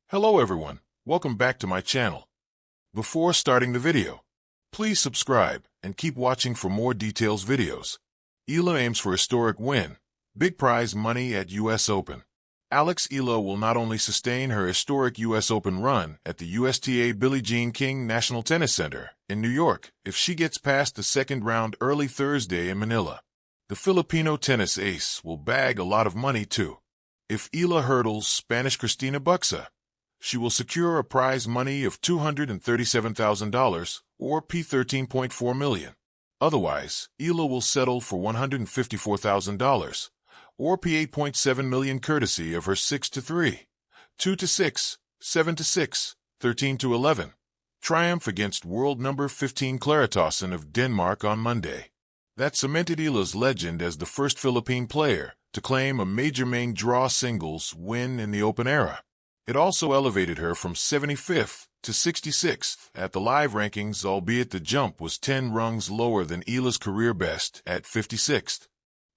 Hello everyone, welcome back to my channel. Before starting the video, please subscribe and keep watching for more details videos. Eala aims for historic win, big prize money at US Open. Eala will not only sustain her historic US Open run at the USTA Billie Jean King National Tennis Center in New York if she gets past the second round early Thursday in Manila. The Filipino tennis ace will bag a lot of money too. If Eala hurdles Spanish Cristina Buxa, she will secure a prize money of $237,000 or P13.4 million. Otherwise, Eala will settle for $154,000 or P8.7 million courtesy of her 6-3, 2-6, 7-6, 13-11 triumph against world number 15 Clara Tauson of Denmark on Monday. That cemented Eala's legend as the first Philippine player to claim a major main draw singles win in the Open era. It also elevated her from 75th to 66th at the live rankings, albeit the jump was 10 rungs lower than Eala's career best at 56th.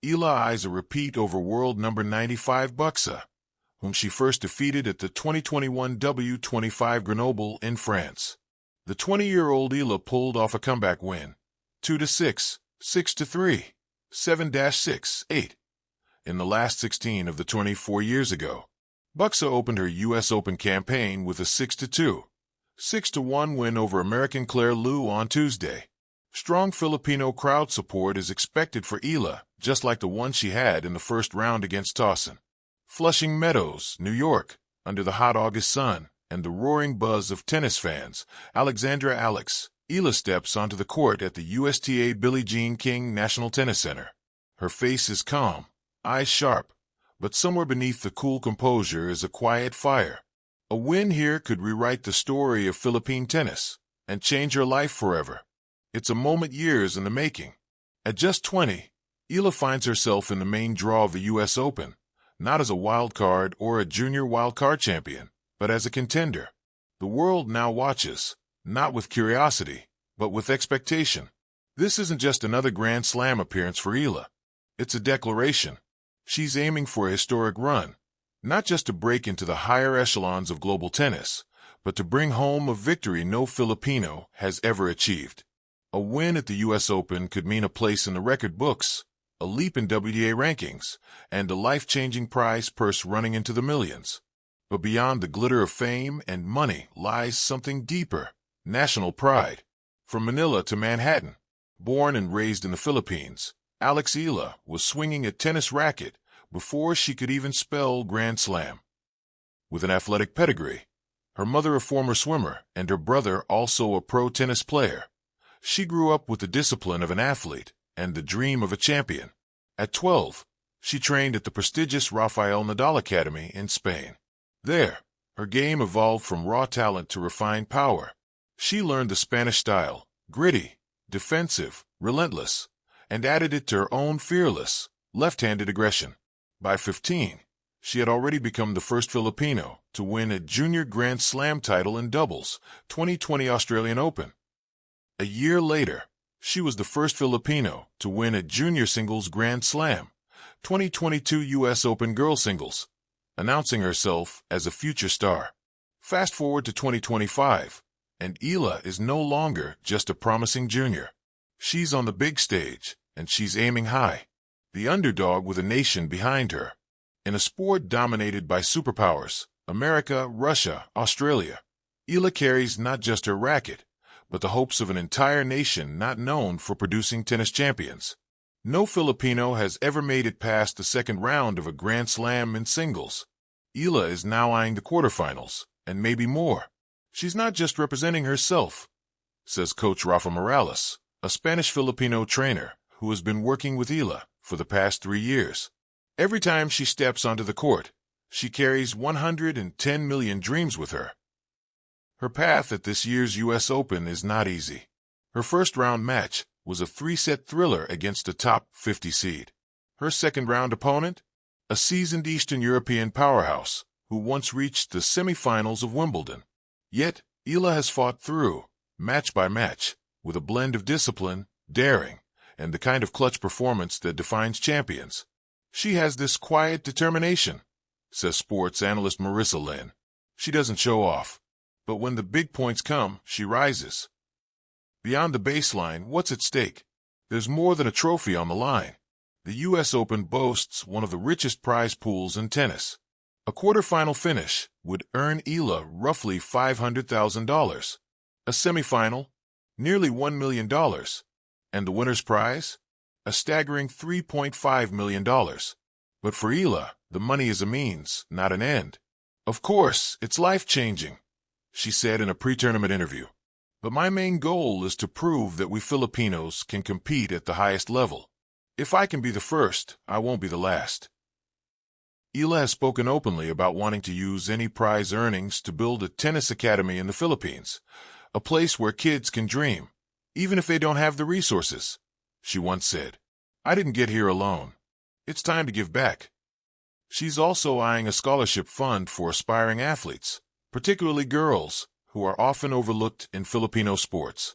Eala eyes a repeat over world number 95 Buxa, whom she first defeated at the 2021 W25 Grenoble in France. The 20-year-old Eala pulled off a comeback win, 2-6, 6-3, 7-6, 8, in the last 16 of the 24 years ago. Buxa opened her U.S. Open campaign with a 6-2, 6-1 win over American Claire Liu on Tuesday. Strong Filipino crowd support is expected for Eala, just like the one she had in the first round against Tauson. Flushing Meadows, New York, under the hot August sun and the roaring buzz of tennis fans, Alexandra Eala steps onto the court at the USTA Billie Jean King National Tennis Center. Her face is calm, eyes sharp, but somewhere beneath the cool composure is a quiet fire. A win here could rewrite the story of Philippine tennis and change her life forever. It's a moment years in the making. At just 20, Eala finds herself in the main draw of the US Open, not as a wild card or a junior wild card champion, but as a contender. The world now watches, not with curiosity, but with expectation. This isn't just another Grand Slam appearance for Eala. It's a declaration. She's aiming for a historic run, not just to break into the higher echelons of global tennis, but to bring home a victory no Filipino has ever achieved. A win at the US Open could mean a place in the record books, a leap in WTA rankings, and a life-changing prize purse running into the millions. But beyond the glitter of fame and money lies something deeper: national pride. From Manila to Manhattan, born and raised in the Philippines, Eala was swinging a tennis racket before she could even spell Grand Slam. With an athletic pedigree, her mother a former swimmer and her brother also a pro tennis player, she grew up with the discipline of an athlete and the dream of a champion. At 12, she trained at the prestigious Rafael Nadal Academy in Spain. There, her game evolved from raw talent to refined power. She learned the Spanish style, gritty, defensive, relentless, and added it to her own fearless, left-handed aggression. By 15, she had already become the first Filipino to win a junior Grand Slam title in doubles, 2020 Australian Open. A year later, she was the first Filipino to win a junior singles Grand Slam, 2022 US Open Girls Singles, announcing herself as a future star. Fast forward to 2025, and Eala is no longer just a promising junior. She's on the big stage, and she's aiming high. The underdog with a nation behind her. In a sport dominated by superpowers, America, Russia, Australia, Eala carries not just her racket, but the hopes of an entire nation not known for producing tennis champions. No Filipino has ever made it past the second round of a Grand Slam in singles. Eala is now eyeing the quarterfinals, and maybe more. She's not just representing herself, says Coach Rafa Morales, a Spanish-Filipino trainer who has been working with Eala for the past 3 years. Every time she steps onto the court, she carries 110 million dreams with her. Her path at this year's US Open is not easy. Her first-round match was a 3-set thriller against a top 50 seed. Her second-round opponent? A seasoned Eastern European powerhouse who once reached the semifinals of Wimbledon. Yet, Eala has fought through, match by match, with a blend of discipline, daring, and the kind of clutch performance that defines champions. She has this quiet determination, says sports analyst Marissa Lynn. She doesn't show off. But when the big points come, she rises. Beyond the baseline, what's at stake? There's more than a trophy on the line. The U.S. Open boasts one of the richest prize pools in tennis. A quarterfinal finish would earn Eala roughly $500,000. A semifinal, nearly $1 million. And the winner's prize? A staggering $3.5 million. But for Eala, the money is a means, not an end. Of course, it's life-changing, she said in a pre-tournament interview. But my main goal is to prove that we Filipinos can compete at the highest level. If I can be the first, I won't be the last. Eala has spoken openly about wanting to use any prize earnings to build a tennis academy in the Philippines, a place where kids can dream, even if they don't have the resources. She once said, "I didn't get here alone. It's time to give back." She's also eyeing a scholarship fund for aspiring athletes, particularly girls, who are often overlooked in Filipino sports.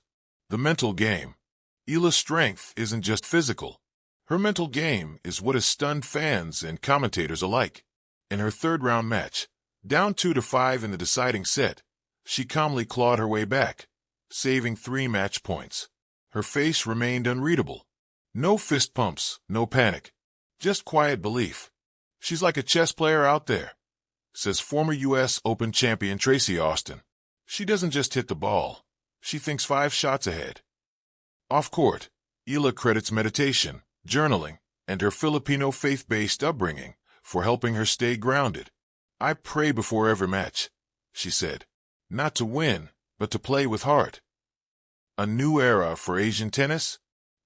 The mental game. Eala's strength isn't just physical. Her mental game is what has stunned fans and commentators alike. In her third-round match, down 2-5 in the deciding set, she calmly clawed her way back, saving 3 match points. Her face remained unreadable. No fist pumps, no panic. Just quiet belief. She's like a chess player out there, says former U.S. Open champion Tracy Austin. She doesn't just hit the ball. She thinks 5 shots ahead. Off-court, Eala credits meditation, journaling, and her Filipino faith-based upbringing for helping her stay grounded. "I pray before every match," she said. "Not to win, but to play with heart." A new era for Asian tennis?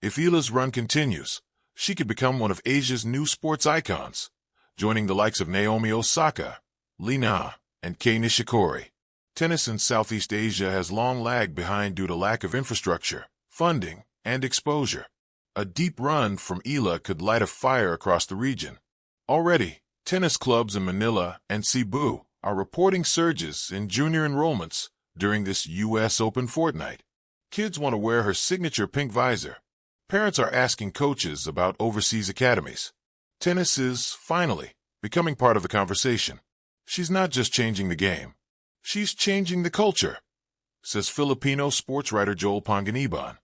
If Eala's run continues, she could become one of Asia's new sports icons, joining the likes of Naomi Osaka, Lee Na, and Kei Nishikori. Tennis in Southeast Asia has long lagged behind due to lack of infrastructure, funding, and exposure. A deep run from Eala could light a fire across the region. Already, tennis clubs in Manila and Cebu are reporting surges in junior enrollments during this U.S. Open fortnight. Kids want to wear her signature pink visor. Parents are asking coaches about overseas academies. Tennis is, finally, becoming part of the conversation. She's not just changing the game. She's changing the culture, says Filipino sports writer Joel Panganiban.